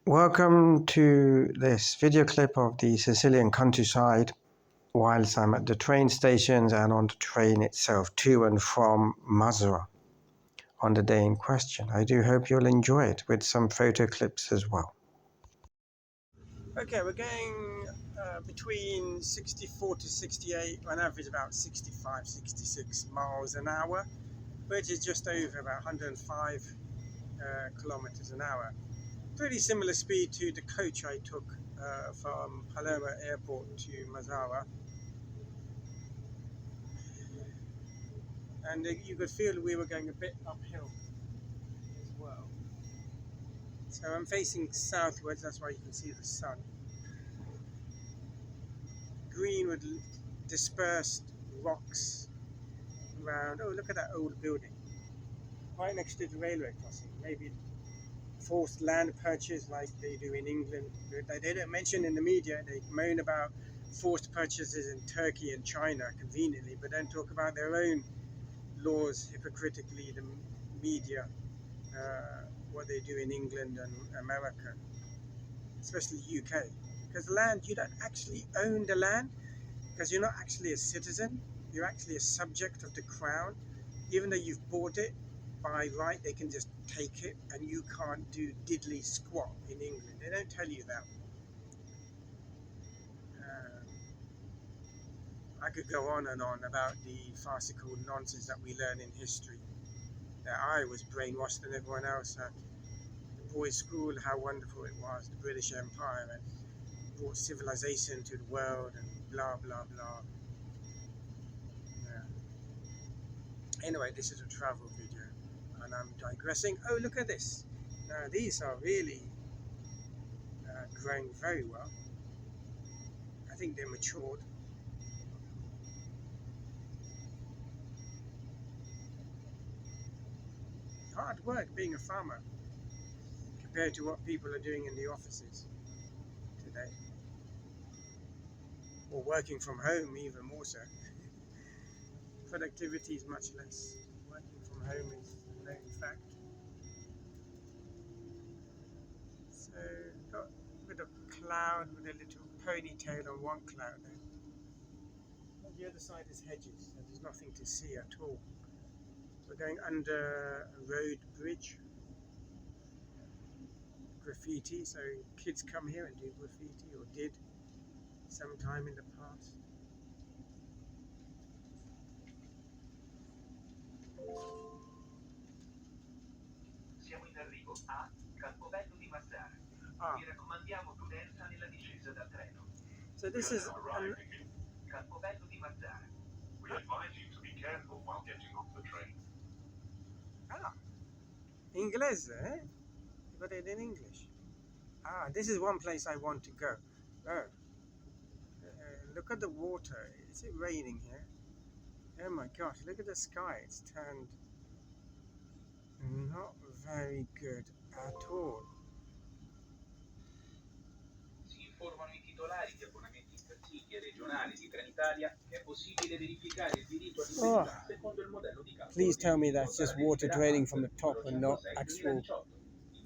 Welcome to this video clip of the Sicilian countryside whilst I'm at the train stations and on the train itself to and from Masra on the day in question. I do hope you'll enjoy it with some photo clips as well. Okay, we're going between 64 to 68, on average about 65, 66 miles an hour, which is just over about 105 kilometers an hour. Pretty similar speed to the coach I took from Palermo Airport to Masara, and you could feel we were going a bit uphill as well. So I'm facing southwards, that's why you can see the sun. Green with dispersed rocks around. Oh, look at that old building right next to the railway crossing. Maybe forced land purchase like they do in England. They don't mention in the media, they moan about forced purchases in Turkey and China conveniently, but don't talk about their own laws hypocritically, the media, what they do in England and America, especially UK. Because land, you don't actually own the land, because you're not actually a citizen, you're actually a subject of the crown. Even though you've bought it, by right they can just take it and you can't do diddly squat in England. They don't tell you that. I could go on and on about the farcical nonsense that we learn in history, that I was brainwashed and everyone else at the boys' school, how wonderful it was, the British Empire, and brought civilization to the world and blah blah blah. Anyway, this is a travel video and I'm digressing. Oh, look at this. Now these are really growing very well. I think they're matured. Hard work being a farmer compared to what people are doing in the offices today, or working from home even more so. Productivity is much less. Working from home is a known fact. So got a bit of cloud with a little ponytail on one cloud there. On the other side is hedges, and there's nothing to see at all. We're going under a road bridge. Graffiti, so kids come here and do graffiti, or did sometime in the past. Siamo in arrivo a Campobello di Mazzara. Vi raccomandiamo prudenza nella discesa dal treno. So this is Campobello di Mazzara. We advise you to be careful while getting off the train. Inglese, eh? You got it in English. This is one place I want to go. Oh, look at the water. Is it raining here? Oh my gosh, look at the sky. It's turned not very good at all. Si informano i titolari di abbonamenti intercity regionali di Trenitalia che è possibile verificare il diritto all'indennità secondo il modello di calcolo. Please tell me that's just water draining from the top and not actual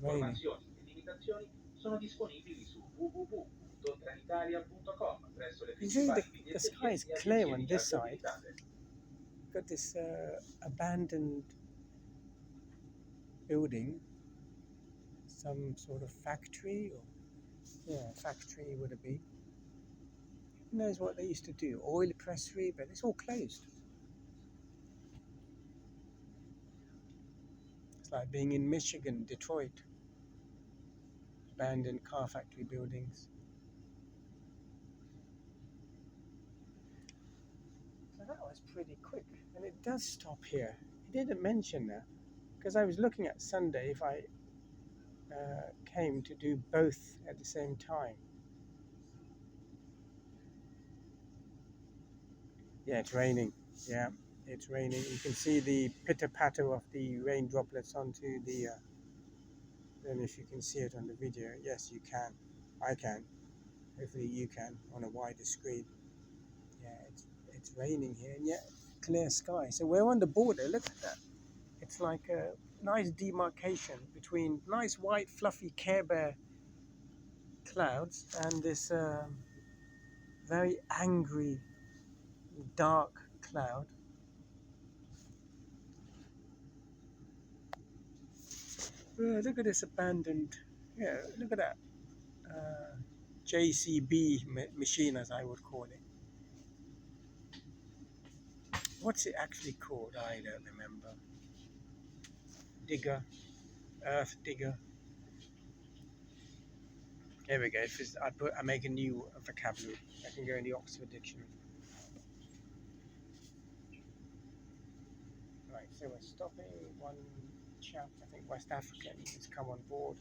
raining. Informazioni e limitazioni sono disponibili su www.trenitalia.com presso le principali The sky is clear on this side. Got this abandoned building, some sort of factory, or factory would it be? Who knows what they used to do? Oil pressery, but it's all closed. It's like being in Michigan, Detroit. Abandoned car factory buildings. So that was pretty quick, and it does stop here. He didn't mention that, because I was looking at Sunday if I came to do both at the same time. Yeah, it's raining. Yeah, it's raining. You can see the pitter-patter of the rain droplets onto the... I don't know if you can see it on the video. Yes, you can. I can. Hopefully you can on a wider screen. Yeah, it's raining here, and yet clear sky. So we're on the border. Look at that. It's like a nice demarcation between nice white fluffy Care Bear clouds and this very angry, dark cloud. Look at this abandoned. Yeah, look at that JCB machine, as I would call it. What's it actually called? I don't remember. Digger, earth digger. Here we go. I make a new vocabulary. I can go in the Oxford Dictionary. Right, so we're stopping. One chap, I think West African, has come on board.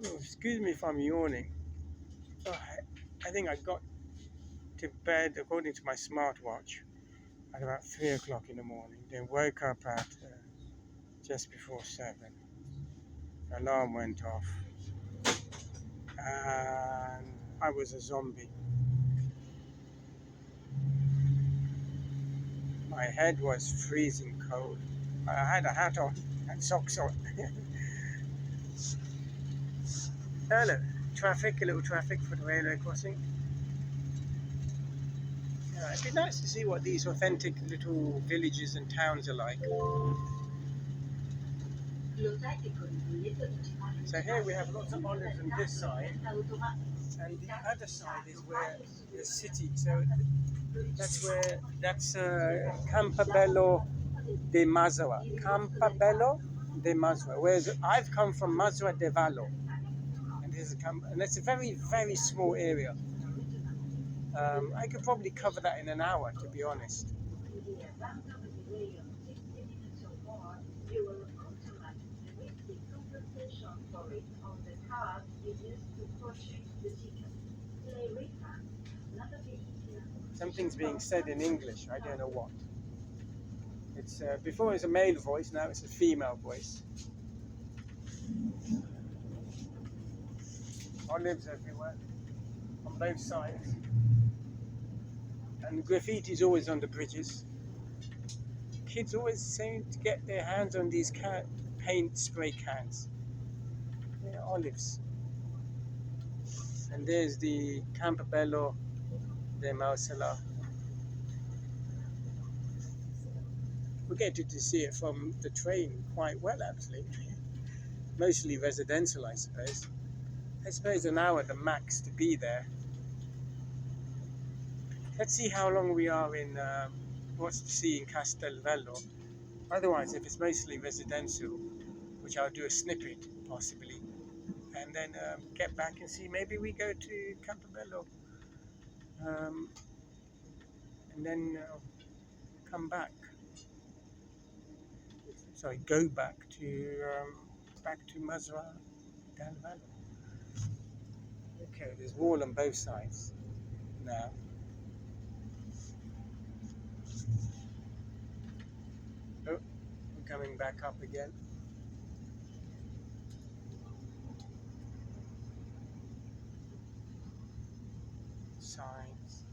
Oh, excuse me if I'm yawning. Oh, I think I got to bed, according to my smartwatch, at about 3 o'clock in the morning. Then woke up at just before 7. The alarm went off. And I was a zombie. My head was freezing cold. I had a hat on and socks on. Hello, traffic, a little traffic for the railway crossing. Yeah, it'd be nice to see what these authentic little villages and towns are like. So here we have lots of olives on this side, and the other side is where the city. So that's Campobello de Mazara. Campobello de Mazara. Whereas I've come from Mazara de Vallo, and it's a very, very small area. I could probably cover that in an hour, to be honest. Something's being said in English. I don't know what. It's before it was a male voice, now it's a female voice. Olives everywhere, on both sides. And graffiti's always on the bridges. Kids always seem to get their hands on these paint spray cans. Yeah, olives. And there's the Campobello de Mausala. We get to see it from the train quite well, actually. Mostly residential, I suppose. I suppose an hour the max to be there. Let's see how long we are in what's to see in Castelvello. Otherwise, if it's mostly residential, which I'll do a snippet possibly, and then get back and see. Maybe we go to Campobello, and then come back. Sorry, go back to Mazara del Vallo. Okay, there's wall on both sides now. Oh, I'm coming back up again. Signs.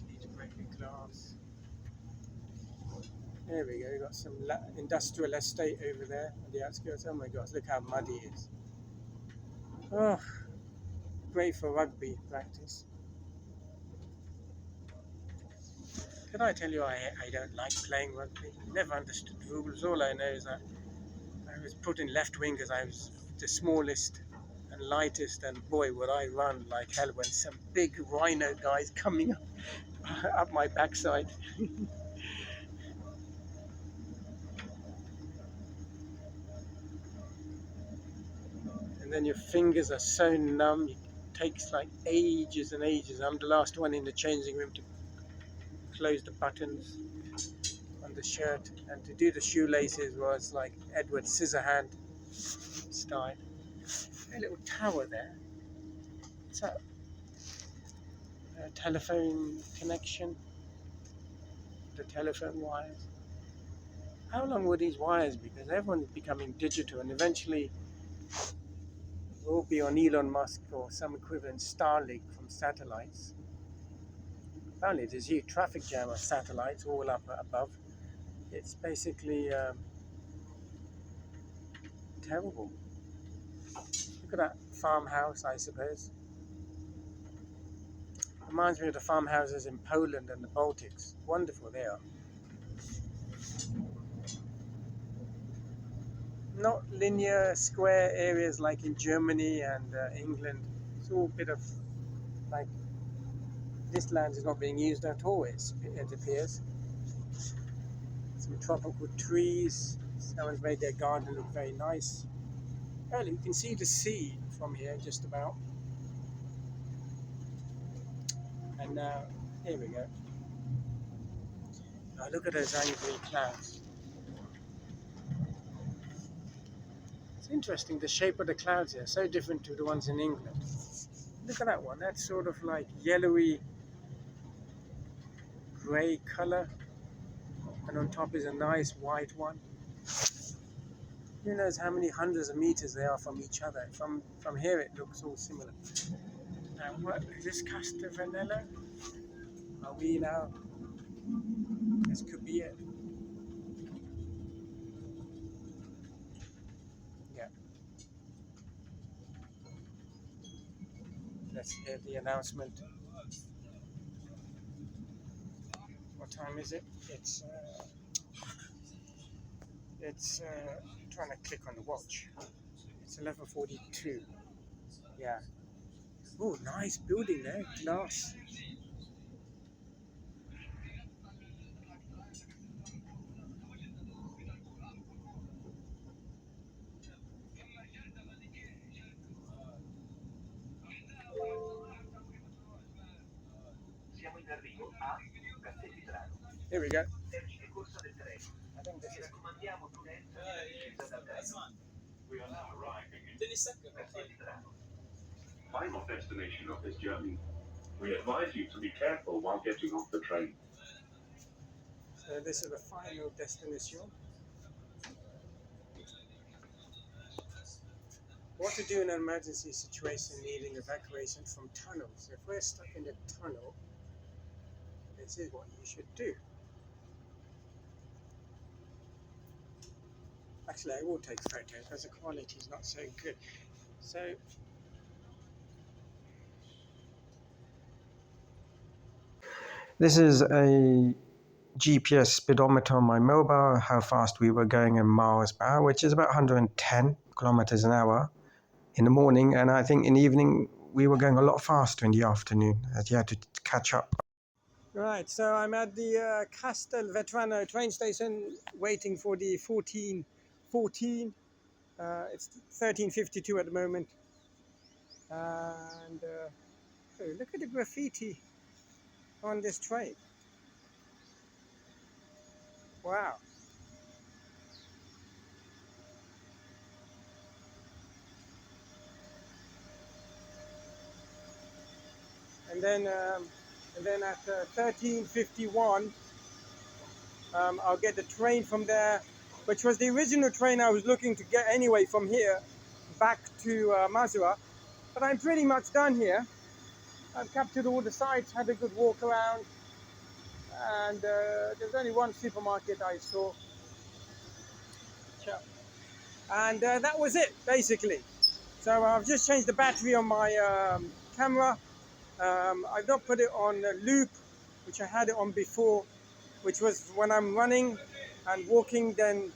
Need to break the glass. There we go. We've got some industrial estate over there on the outskirts. Oh my gosh, look how muddy it is. Oh, great for rugby practice. Can I tell you, I don't like playing rugby. Never understood the rules. All I know is that I was put in left wing because I was the smallest and lightest, and boy, would I run like hell when some big rhino guys coming up my backside. And then your fingers are so numb, it takes like ages and ages. I'm the last one in the changing room to close the buttons on the shirt, and to do the shoelaces was like Edward Scissorhand style. A little tower there. What's that? A telephone connection. The telephone wires. How long will these wires be? Because everyone's becoming digital, and eventually we'll be on Elon Musk or some equivalent Starlink from satellites. Apparently there's a huge traffic jam of satellites all up above. It's basically terrible. Look at that farmhouse, I suppose. Reminds me of the farmhouses in Poland and the Baltics. Wonderful they are. Not linear square areas like in Germany and England. It's all a bit of like this land is not being used at all, it appears. Some tropical trees. Someone's made their garden look very nice. Well, you can see the sea from here just about. And now, here we go. Now look at those angry clouds. It's interesting, the shape of the clouds here, so different to the ones in England. Look at that one, that's sort of like yellowy grey colour. And on top is a nice white one. Who knows how many hundreds of meters they are from each other. From here it looks all similar. Now what, is this Castavanello? Are we now? This could be it. Yeah. Let's hear the announcement. What time is it? It's trying to click on the watch. It's 11:42. Yeah. Oh, nice building there. Glass. Siamo in arrivo a Alkhidr. Here we go. Termine corsa del treno. I think this Vi is. raccomandiamo prudenza nella discesa dal treno. We are now arriving in Alkhidr. Final destination of this journey. We advise you to be careful while getting off the train. So this is the final destination. What to do in an emergency situation needing evacuation from tunnels. If we're stuck in a tunnel, this is what you should do. Actually, I will take photos because the quality is not so good. So, this is a GPS speedometer on my mobile, how fast we were going in miles per hour, which is about 110 kilometers an hour in the morning, and I think in the evening we were going a lot faster in the afternoon as you had to catch up. Right, so I'm at the Castelvetrano train station waiting for the 1414. It's 13:52 at the moment. And oh, look at the graffiti on this train. Wow. And then at 13:51, I'll get the train from there, which was the original train I was looking to get anyway from here back to Masura. But I'm pretty much done here. I've captured all the sites, had a good walk around, and there's only one supermarket I saw. And that was it, basically. So I've just changed the battery on my camera. I've not put it on loop, which I had it on before, which was when I'm running and walking, then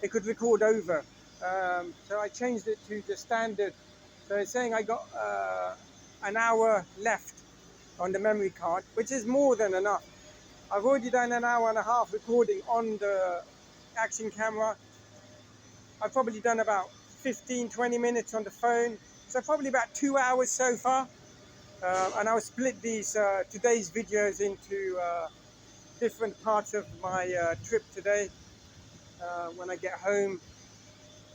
it could record over. So I changed it to the standard. So it's saying I got an hour left on the memory card, which is more than enough. I've already done an hour and a half recording on the action camera. I've probably done about 15-20 minutes on the phone, so probably about 2 hours so far. And I'll split these today's videos into different parts of my trip today. When I get home,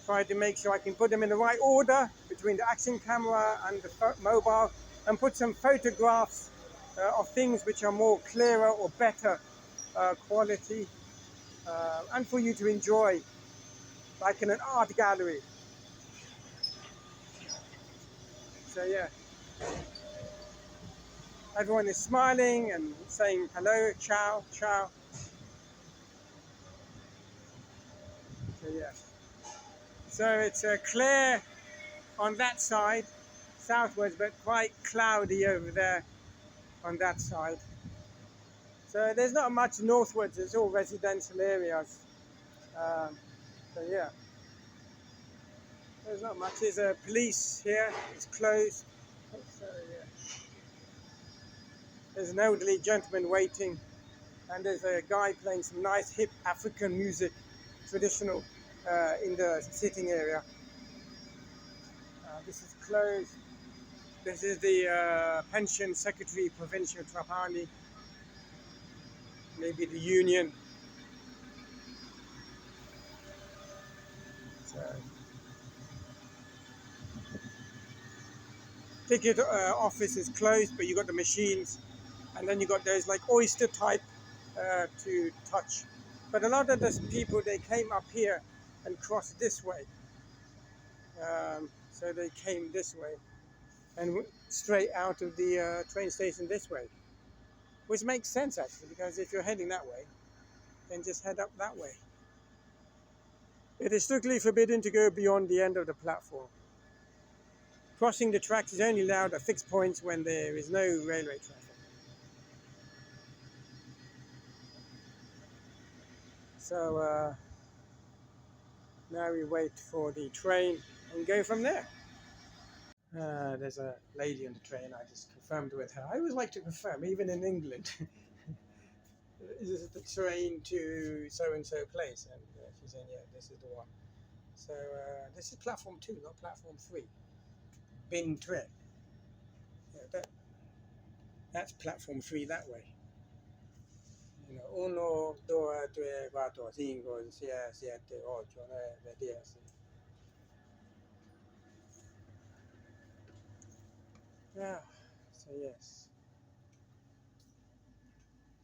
try to make sure I can put them in the right order between the action camera and the mobile, and put some photographs of things which are more clearer or better quality, and for you to enjoy, like in an art gallery. So yeah, everyone is smiling and saying hello, ciao, ciao. yeah. So it's clear on that side, southwards, but quite cloudy over there on that side. So there's not much northwards, it's all residential areas. Um, so yeah, there's not much. There's a police here, it's closed. So yeah, there's an elderly gentleman waiting, and there's a guy playing some nice hip African music, traditional, in the sitting area. This is closed. This is the pension secretary, provincial Trapani, maybe the union. So, ticket office is closed, but you got the machines, and then you got those like oyster type to touch. But a lot of the people, they came up here and crossed this way. So they came this way and straight out of the train station this way, which makes sense actually, because if you're heading that way, then just head up that way. It is strictly forbidden to go beyond the end of the platform. Crossing the tracks is only allowed at fixed points when there is no railway traffic. So now we wait for the train and go from there. There's a lady on the train. I just confirmed with her. I always like to confirm, even in England. Is this the train to so and so place? And she's saying, yeah, this is the one. So this is platform 2, not platform 3. Bin train. Yeah, that's platform 3 that way. You know, 1, 2, 3, 4, 5, 6, 7, 8, 9, 10. Yeah, so yes.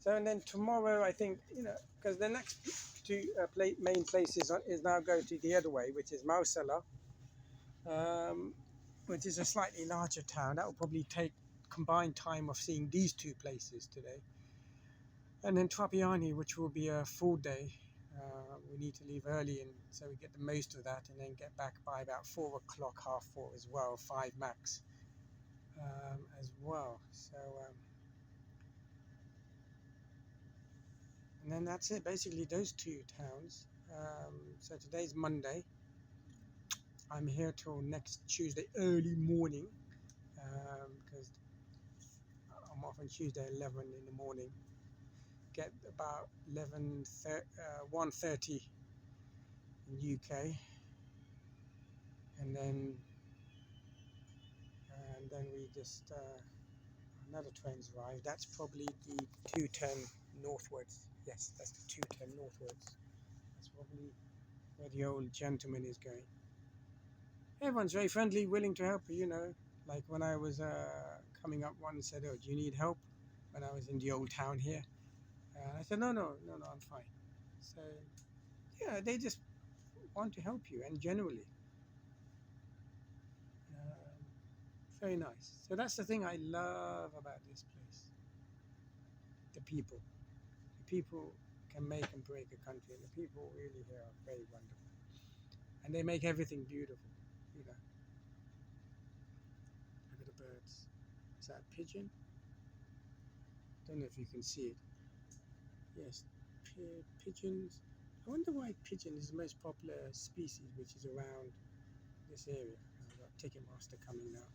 So and then tomorrow, I think, because the next two main places is now go to the other way, which is Mausala, which is a slightly larger town. That will probably take combined time of seeing these two places today. And then Trapiani, which will be a full day. We need to leave early, and so we get the most of that, and then get back by about 4 o'clock, half 4 as well, 5 max as well. So. And then that's it, basically those two towns. So today's Monday. I'm here till next Tuesday early morning, because I'm off on Tuesday 11 in the morning. Get about 1:30 in UK, and then we just another train's arrived. That's probably the 210 northwards. Yes, that's the 210 northwards. That's probably where the old gentleman is going. Everyone's very friendly, willing to help you, Like when I was coming up, one said, oh, do you need help? When I was in the old town here. I said, no, I'm fine. So, yeah, they just want to help you, and generally. Very nice. So that's the thing I love about this place. The people. The people can make and break a country, and the people really here are very wonderful. And they make everything beautiful, Look at the birds. Is that a pigeon? Don't know if you can see it. Yes, pigeons. I wonder why pigeon is the most popular species which is around this area. I've got Ticketmaster coming now.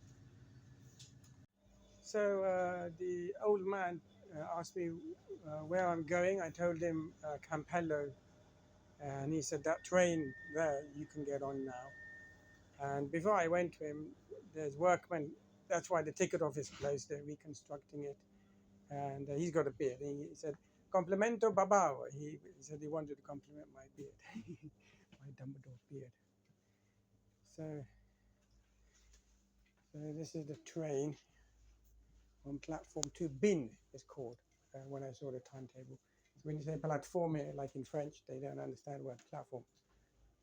So the old man asked me where I'm going. I told him Campello, and he said that train there you can get on now. And before I went to him, there's workmen. That's why the ticket office closed. They're reconstructing it. And he's got a beard. He said, "Complimento babao." He said he wanted to compliment my beard, my Dumbledore beard. So this is the train on platform 2. Bin is called when I saw the timetable. When you say platforme, like in French, they don't understand what platform.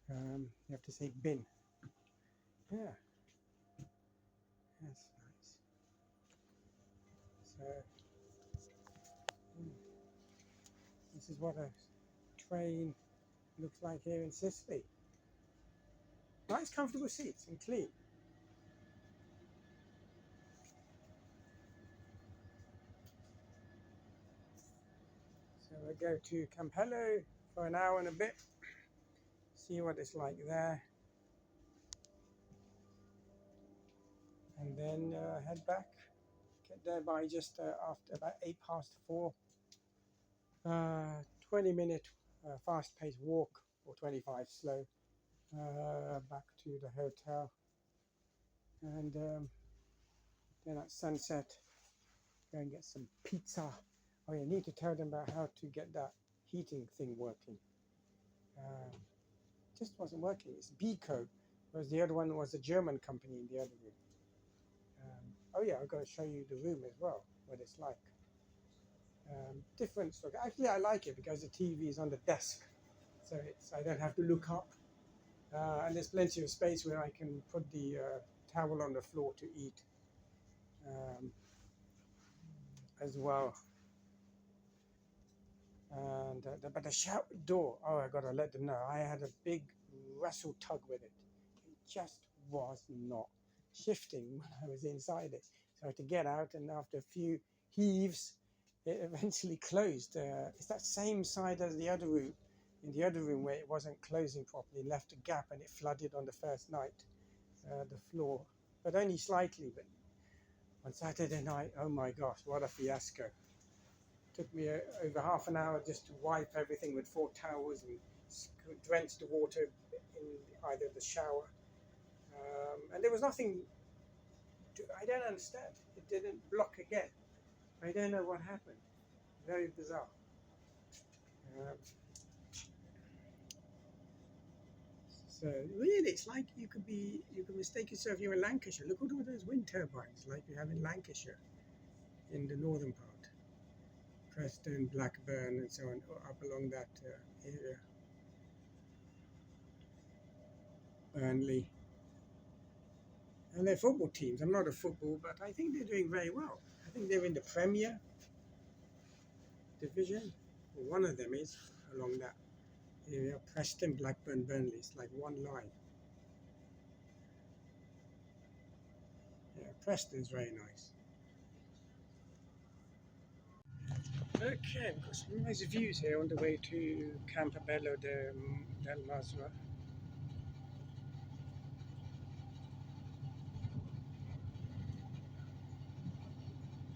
You have to say bin. Yeah, that's nice. So this is what a train looks like here in Sicily. Nice comfortable seats and clean. So we go to Campello for an hour and a bit, see what it's like there, and then head back. Get there by just after about 4:08. 20-minute fast-paced walk, or 25 slow, back to the hotel, and then at sunset go and get some pizza. Oh, you need to tell them about how to get that heating thing working. Just wasn't working. It's Bico, whereas the other one was a German company in the other room. Oh yeah, I've got to show you the room as well, what it's like. Different story. Actually, I like it because the TV is on the desk, so I don't have to look up, and there's plenty of space where I can put the towel on the floor to eat as well. And but the shower door, oh, I gotta let them know, I had a big wrestle tug with it. It just was not shifting when I was inside it, so I had to get out, and after a few heaves it eventually closed. It's that same side as the other room. In the other room where it wasn't closing properly, left a gap, and it flooded on the first night, the floor, but only slightly. But on Saturday night, oh my gosh, what a fiasco. Took me over half an hour just to wipe everything with 4 towels and drench the water in either the shower. And there was nothing I don't understand. It didn't block again. I don't know what happened. Very bizarre. So really, it's like you could mistake yourself. You're in Lancashire. Look at all those wind turbines, like you have in Lancashire, in the northern part. Preston, Blackburn, and so on, up along that area. Burnley. And their football teams. I'm not a football, but I think they're doing very well. I think they're in the Premier Division, or one of them is along that area. Preston, Blackburn, Burnley. It's like one line. Yeah, Preston's very nice. Okay, we've got some nice views here on the way to Campobello del Masra.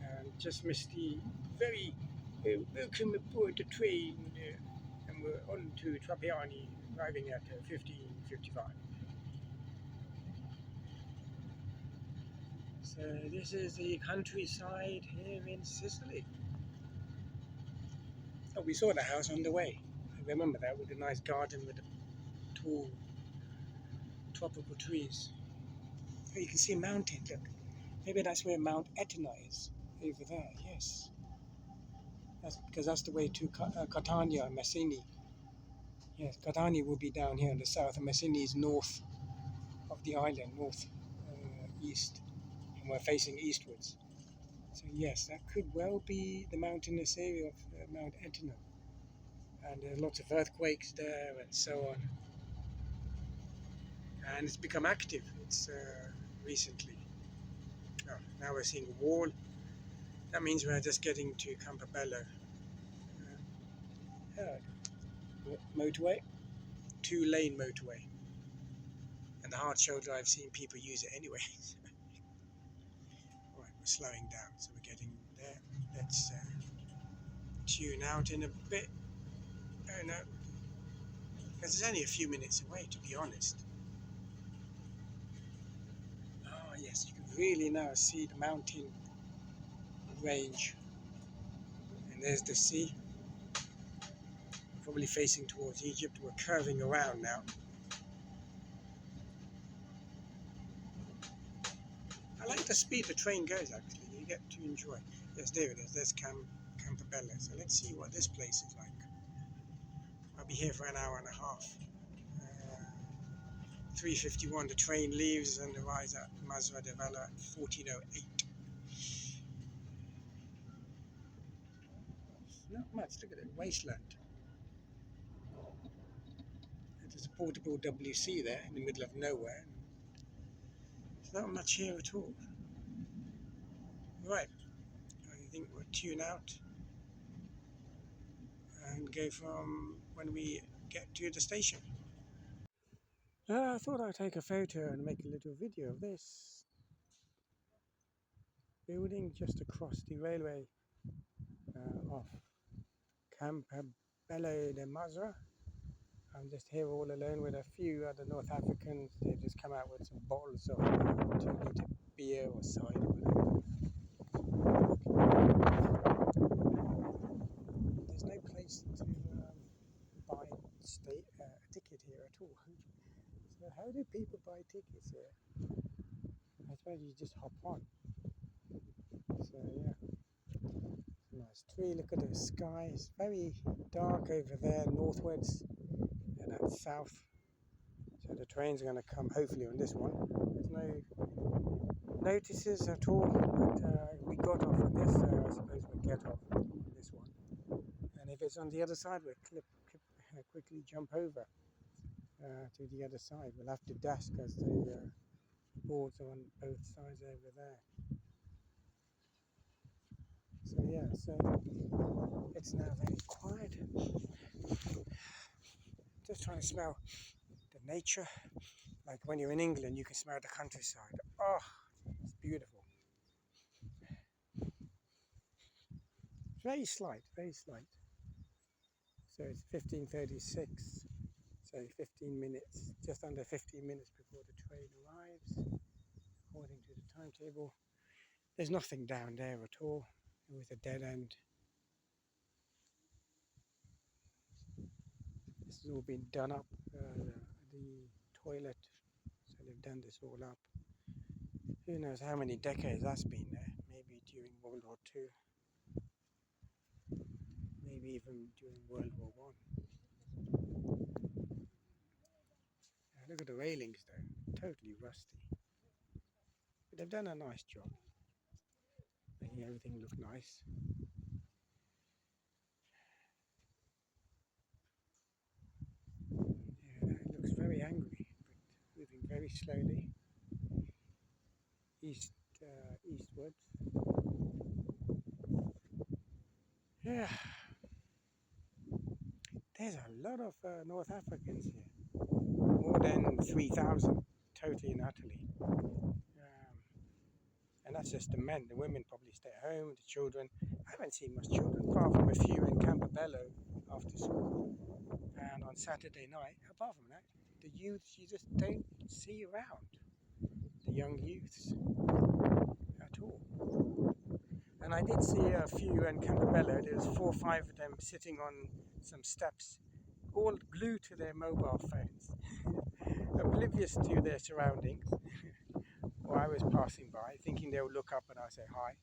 And just missed the very welcome aboard the train, and we're on to Trappiani, arriving at 15:55. So this is the countryside here in Sicily. Oh, we saw the house on the way. I remember that, with a nice garden with the tall tropical trees. Oh, you can see a mountain, look. Maybe that's where Mount Etna is, over there, yes. That's because that's the way to Catania and Messini. Yes, Catania will be down here in the south, and Messini is north of the island, north east, and we're facing eastwards. So yes, that could well be the mountainous area of Mount Etna. And there's lots of earthquakes there and so on. And it's become active. It's recently. Oh, now we're seeing a wall. That means we're just getting to Campobello. Motorway, 2-lane motorway. And the hard shoulder, I've seen people use it anyway. Right, we're slowing down, so we're getting there. Let's tune out in a bit. Oh no, because it's only a few minutes away, to be honest. Oh yes, you can really now see the mountain range. And there's the sea. Probably facing towards Egypt. We're curving around now. I like the speed the train goes, actually. You get to enjoy. Yes, there it is. There's Campobello. So let's see what this place is like. I'll be here for an hour and a half. 3:51, the train leaves and arrives at Masra de Valla at 14:08. Not much. Look at it, wasteland. There's a portable WC there in the middle of nowhere. There's not much here at all. Right, I think we'll tune out and go from when we get to the station. I thought I'd take a photo and make a little video of this building just across the railway off Campobello de Mazra. I'm just here all alone with a few other North Africans. They've just come out with some bottles of 2-litre beer or cider, whatever. There's no place to buy a ticket here at all. So how do people buy tickets here? I suppose you just hop on. So yeah, nice tree. Look at the sky. It's very dark over there northwards, and that's south. So the train's going to come hopefully on this one. There's no notices at all, but we got off on this, so I suppose we'll get off on this one. And if it's on the other side, we'll quickly jump over to the other side. We'll have to dash because the boards are on both sides over there. So yeah, so it's now very quiet. Just trying to smell the nature. Like when you're in England, you can smell the countryside. Oh, it's beautiful. It's very slight, very slight. So it's 15:36. So 15 minutes, just under 15 minutes before the train arrives, according to the timetable. There's nothing down there at all. It was a dead end. This has all been done up, the toilet, so they've done this all up. Who knows how many decades that's been there, maybe during World War II, maybe even during World War I. Look at the railings though, totally rusty. But they've done a nice job, making everything look nice. Yeah, it looks very angry, but moving very slowly. Eastwards. Yeah, there's a lot of North Africans here, more than 3,000, totally and utterly. And that's just the men. The women probably stay at home, the children. I haven't seen much children, apart from a few in Campobello after school and on Saturday night. Apart from that, the youths you just don't see around, the young youths at all. And I did see a few in Campobello. There was 4 or 5 of them sitting on some steps, all glued to their mobile phones, oblivious to their surroundings. Or I was passing by, thinking they would look up and I'll say hi.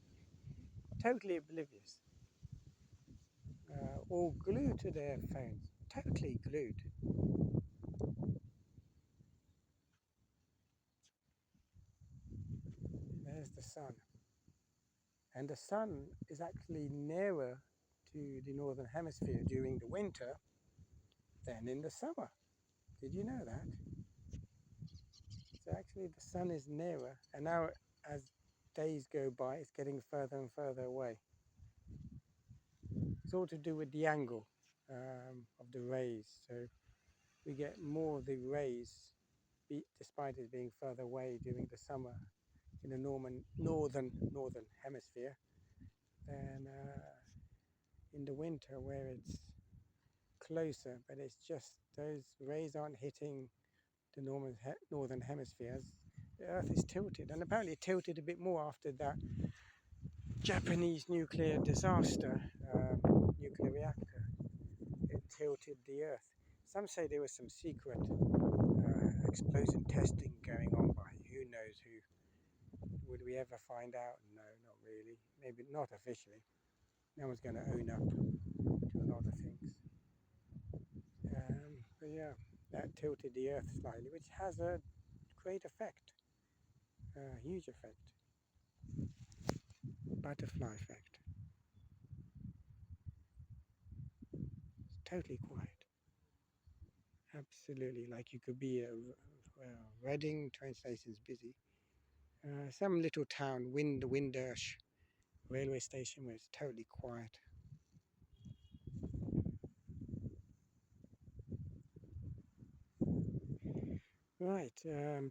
Totally oblivious. All glued to their phones, totally glued. There's the sun. And the sun is actually nearer to the northern hemisphere during the winter than in the summer. Did you know that? So actually the sun is nearer, and now as days go by, it's getting further and further away. It's all to do with the angle of the rays. So we get more of the rays, despite it being further away during the summer in the northern hemisphere than in the winter where it's closer, but it's just those rays aren't hitting the northern hemisphere as the Earth is tilted, and apparently it tilted a bit more after that Japanese nuclear disaster, nuclear reactor. It tilted the Earth. Some say there was some secret explosion testing going on by who knows who. Would we ever find out? No, not really. Maybe not officially. No one's going to own up to a lot of things. But yeah, that tilted the Earth slightly, which has a great effect, a huge effect, butterfly effect. It's totally quiet. Absolutely, like you could be at Reading, train station's busy. Some little town, Windersh railway station where it's totally quiet. Right,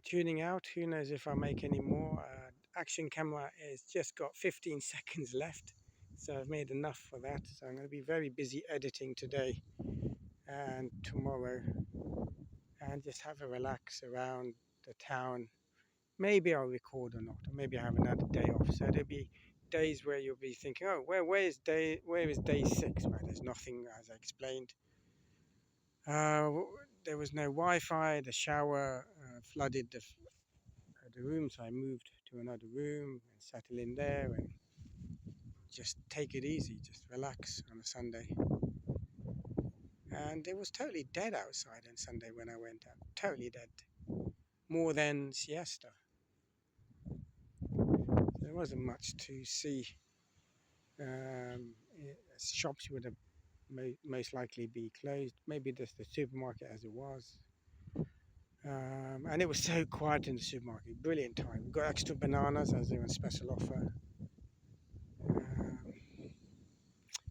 tuning out. Who knows if I make any more? Action camera is just got 15 seconds left, so I've made enough for that. So I'm going to be very busy editing today and tomorrow, and just have a relax around the town. Maybe I'll record or not, or maybe I have another day off. So there'll be days where you'll be thinking, "Oh, where is day 6?" Well, there's nothing, as I explained. There was no Wi-Fi. The shower flooded the room, so I moved to another room and settle in there and just take it easy, just relax on a Sunday. And it was totally dead outside on Sunday when I went out. Totally dead. More than siesta. There wasn't much to see. Shops would have most likely be closed. Maybe just the supermarket as it was. And it was so quiet in the supermarket. Brilliant time. We got extra bananas as they were on special offer.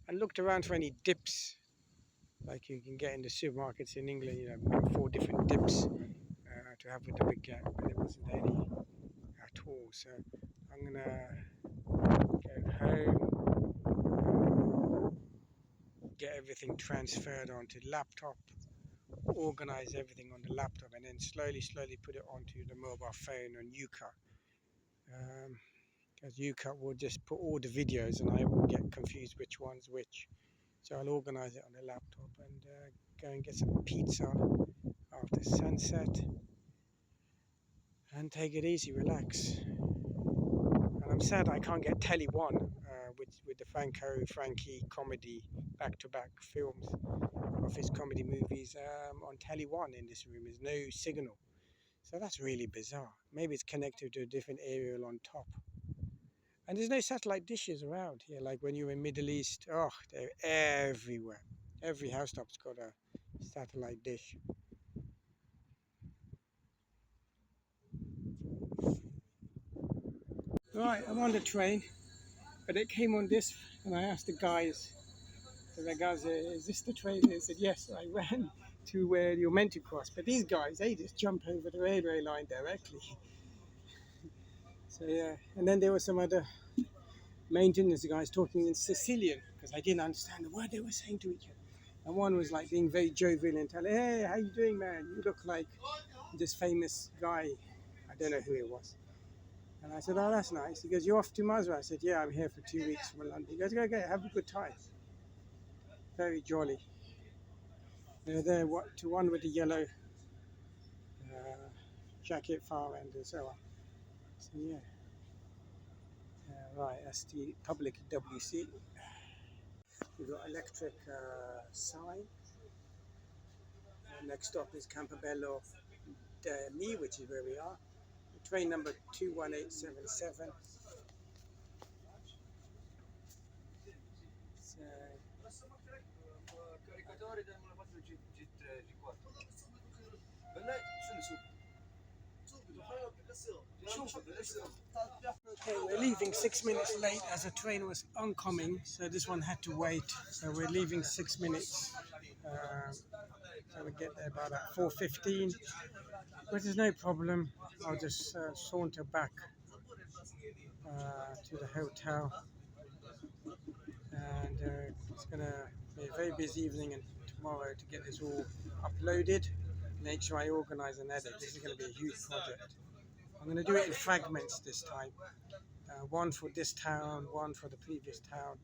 And looked around for any dips like you can get in the supermarkets in England. You know, 4 different dips to have with the big gap, but there wasn't any at all. So I'm gonna go home, get everything transferred onto the laptop, organize everything on the laptop, and then slowly put it onto the mobile phone on UCut. Because UCut will just put all the videos and I will get confused which one's which. So I'll organize it on the laptop and go and get some pizza after sunset and take it easy, relax. And I'm sad I can't get Telly One with the Frankie comedy back-to-back films of his comedy movies on Telly One in this room. There's no signal. So that's really bizarre. Maybe it's connected to a different aerial on top. And there's no satellite dishes around here, like when you're in Middle East. Oh, they're everywhere. Every housetop's got a satellite dish. Right, I'm on the train, but it came on this, and I asked the guys, is this the train? They said, yes. I ran to where you're meant to cross. But these guys, they just jump over the railway line directly. So, yeah. And then there were some other maintenance guys talking in Sicilian, because I didn't understand the word they were saying to each other. And one was like being very jovial and telling, hey, how you doing, man? You look like this famous guy. I don't know who it was. And I said, oh, that's nice. He goes, you're off to Masra? I said, yeah, I'm here for 2 weeks from London. He goes, go, have a good time. Very jolly. They're there to one with the yellow jacket, far end, and so on. So, yeah. Right, that's the public WC. We've got electric sign. Next stop is Campobello Mi, which is where we are. Train number 21877. So, okay, we're leaving 6 minutes late as a train was oncoming, so this one had to wait. So we're leaving 6 minutes. So we get there about at 4:15, but there's no problem. I'll just saunter back to the hotel, and it's gonna be a very busy evening and tomorrow to get this all uploaded. Make sure I organize and edit. This is going to be a huge project. I'm going to do it in fragments this time. One for this town, one for the previous town.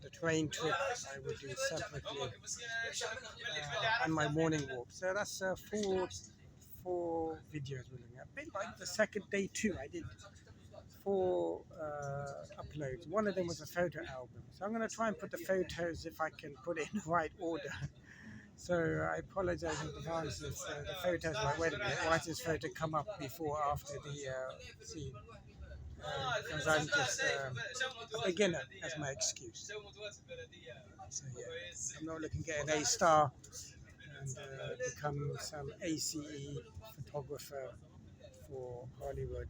The train trip I will do separately, and my morning walk. So that's four videos we're looking at. A bit like the second day too. I did 4 uploads. One of them was a photo album. So I'm going to try and put the photos, if I can put it in the right order. So I apologize in advance if the photos might, wait a minute, why does this photo come up before or after the scene? because I'm just a beginner. That's my excuse. So yeah, I'm not looking to get an A star and become some ACE photographer for Hollywood.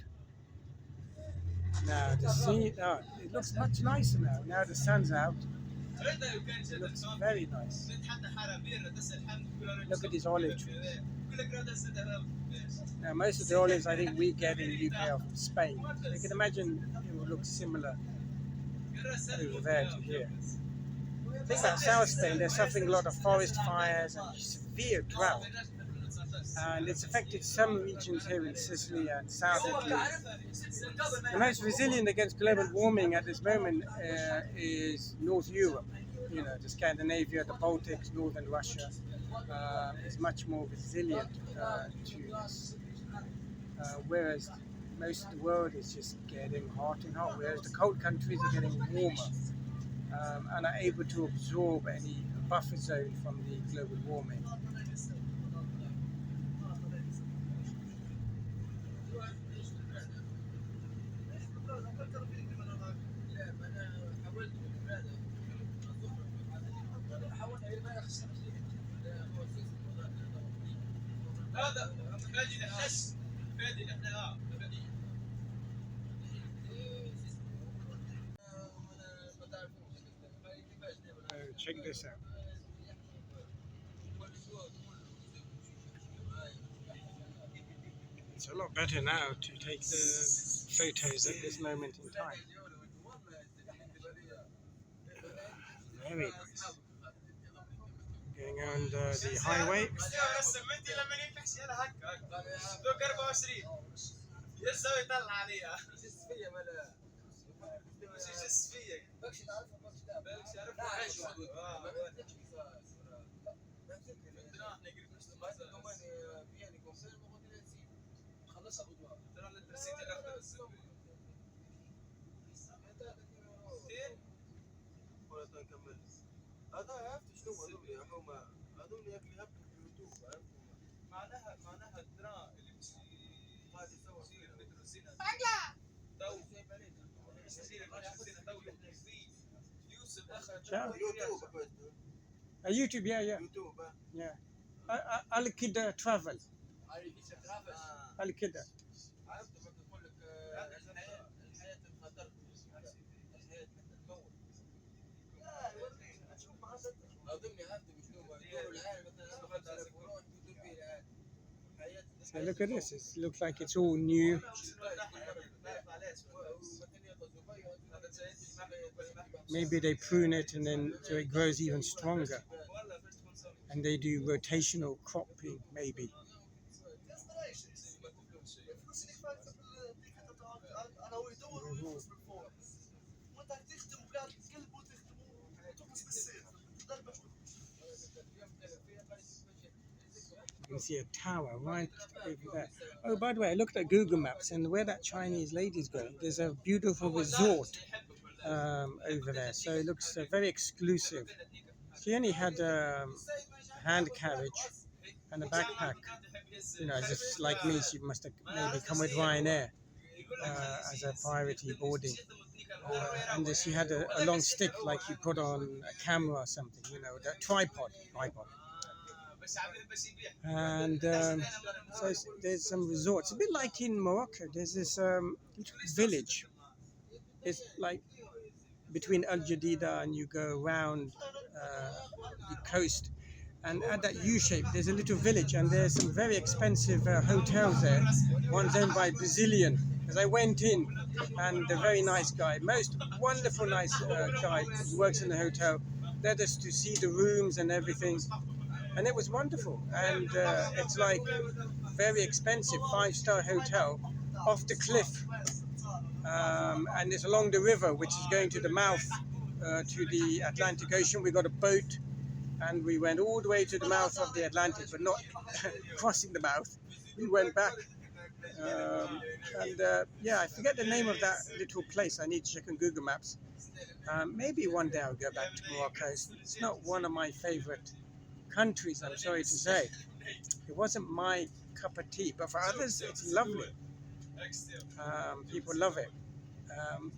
Now the scene, it looks much nicer now. Now the sun's out. It looks very nice. Look at these olive trees. Now most of the olives I think we get in the UK are from Spain. So you can imagine it will look similar over there to here. The thing about South Spain, they're suffering a lot of forest fires and severe drought. And it's affected some regions here in Sicily and South Italy. The most resilient against global warming at this moment is North Europe. You know, the Scandinavia, the Baltics, northern Russia is much more resilient to this. Whereas most of the world is just getting hot and hot, whereas the cold countries are getting warmer and are able to absorb any buffer zone from the global warming. Check this out. It's a lot better now to take the photos at this moment in time. Very nice. Going on the highway. YouTube, yeah. Alkhidr travel. Alkhidr. So look at this. It looks like it's all new. Maybe they prune it and then so it grows even stronger. And they do rotational cropping, maybe. You can see a tower right over there. Oh, by the way, I looked at Google Maps, and where that Chinese lady's going, there's a beautiful resort over there. So it looks very exclusive. She only had a hand carriage and a backpack. You know, just like me, she must have maybe come with Ryanair as a priority boarding. And she had a long stick like you put on a camera or something, you know, that tripod. And so there's some resorts, a bit like in Morocco. There's this little village. It's like between Al-Jadida and you go around the coast. And at that U-shape, there's a little village, and there's some very expensive hotels there. One's owned by a Brazilian. As I went in, and a very nice guy, most wonderful nice guy who works in the hotel, led us to see the rooms and everything. And it was wonderful. And it's like very expensive 5-star hotel off the cliff. And it's along the river, which is going to the mouth to the Atlantic Ocean. We got a boat. And we went all the way to the mouth of the Atlantic, but not crossing the mouth. We went back. Yeah, I forget the name of that little place. I need to check on Google Maps. Maybe one day I'll go back to Morocco. It's not one of my favorite countries, I'm sorry to say. It wasn't my cup of tea, but for others, it's lovely. People love it. Um,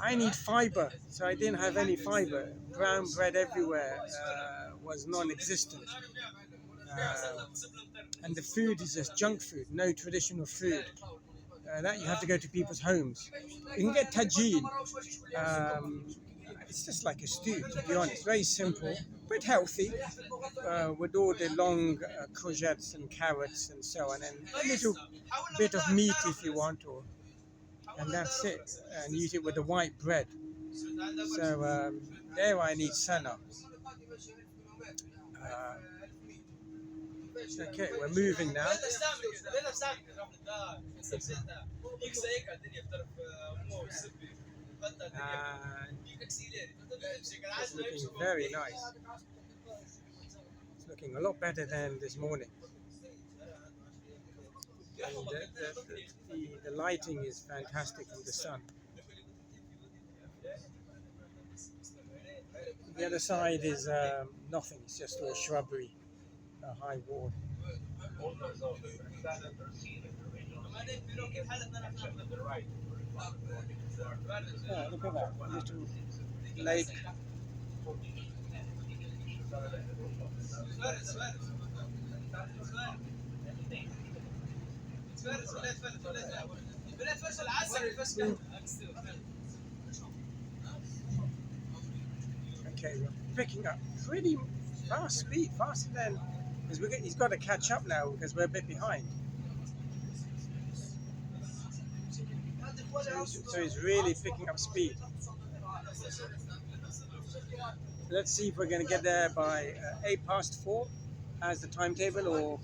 I need fiber, so I didn't have any fiber. Brown bread everywhere was non-existent. And the food is just junk food, no traditional food. That you have to go to people's homes. You can get tagine. It's just like a stew, to be honest. Very simple, but healthy, with all the long courgettes and carrots and so on, and a little bit of meat if you want, and that's it. And use it with the white bread. So there I need sana. Okay, we're moving now. It's looking very nice. It's looking a lot better than this morning. And the lighting is fantastic from the sun. The other side is nothing, it's just all shrubbery, a high wall. Yeah, look at that little lake. Okay, we're picking up pretty fast speed, faster than, because he's got to catch up now because we're a bit behind. So he's really picking up speed. Let's see if we're going to get there by 4:08 as the timetable, or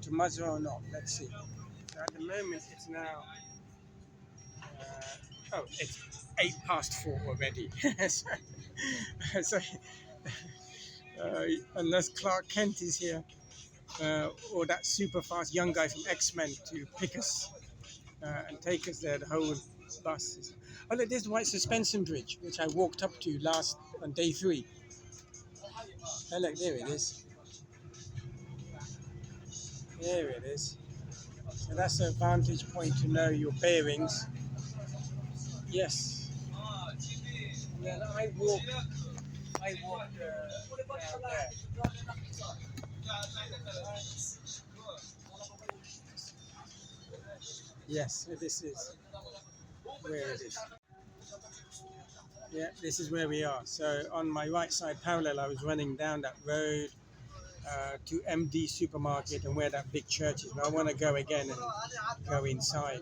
to Mazra or not. Let's see. So at the moment it's now, it's 4:08 already. So unless Clark Kent is here, or that super fast young guy from X-Men to pick us and take us there, the whole bus is. Oh look, there's the White Suspension Bridge, which I walked up to on day 3. Oh look, there it is. There it is. So that's a vantage point to know your bearings. Yes. And then I walked down there. Yes, so this is where it is. Yeah, this is where we are. So on my right side parallel, I was running down that road to MD Supermarket and where that big church is. Now I want to go again and go inside,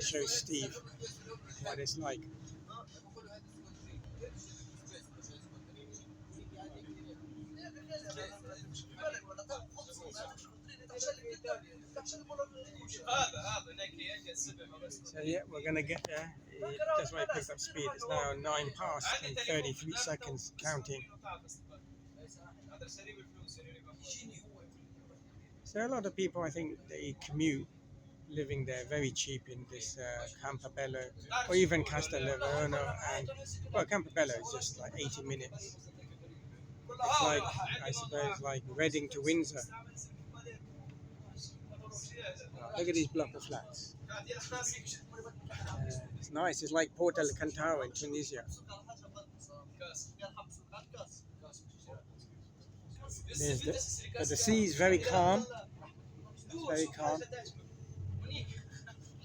show Steve what it's like. So yeah, we're going to get there. That's why I picked up speed. It's now 9 past and 33 seconds counting. So a lot of people, I think, they commute, living there very cheap in this Campobello or even Castellverona, and well, Campobello is just like 80 minutes. It's like, I suppose, like Reading to Windsor. Look at these block of flats. It's nice. It's like Port Alkhidr in Tunisia. But the sea is very calm. Very calm.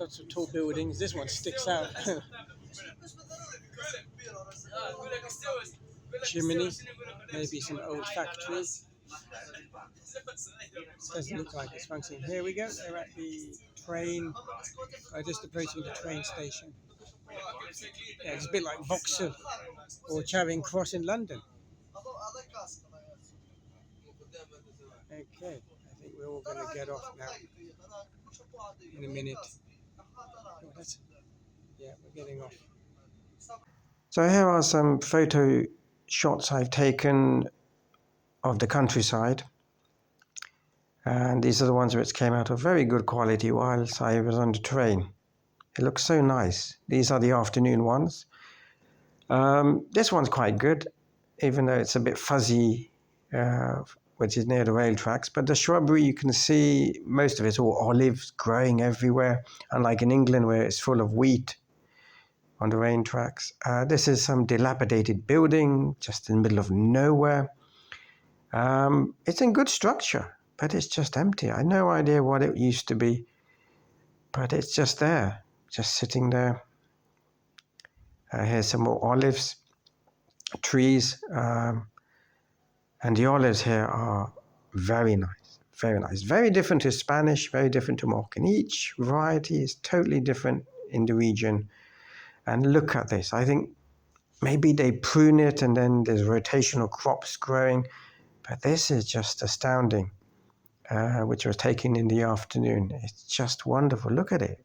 Lots of tall buildings. This one sticks out. Chimney. Maybe some old factories. Doesn't look like it's functioning. Here we go. They're at the train. Just approaching the train station. Yeah, it's a bit like Vauxhall or Charing Cross in London. Okay, I think we're all going to get off now in a minute. Yeah, we're getting off. So here are some photo shots I've taken of the countryside. And these are the ones which came out of very good quality whilst I was on the train. It looks so nice. These are the afternoon ones. This one's quite good, even though it's a bit fuzzy which is near the rail tracks. But the shrubbery, you can see most of it's all olives growing everywhere, unlike in England where it's full of wheat on the rail tracks. This is some dilapidated building just in the middle of nowhere. It's in good structure, but it's just empty. I have no idea what it used to be, but it's just there, just sitting there. Here's some more olives, trees, and the olives here are very nice, very nice. Very different to Spanish, very different to Moroccan. Each variety is totally different in the region. And look at this. I think maybe they prune it and then there's rotational crops growing, but this is just astounding, which was taken in the afternoon. It's just wonderful. Look at it.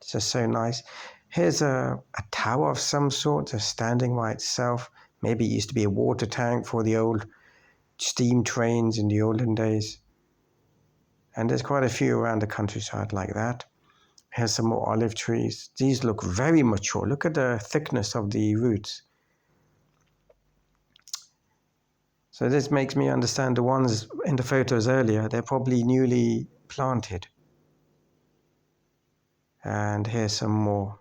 It's just so nice. Here's a tower of some sort just standing by itself. Maybe it used to be a water tank for the old steam trains in the olden days. And there's quite a few around the countryside like that. Here's some more olive trees. These look very mature. Look at the thickness of the roots. So this makes me understand the ones in the photos earlier, they're probably newly planted. And here's some more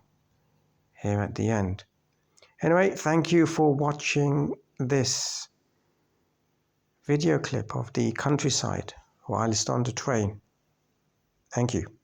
here at the end. Anyway, thank you for watching this video clip of the countryside whilst on the train. Thank you.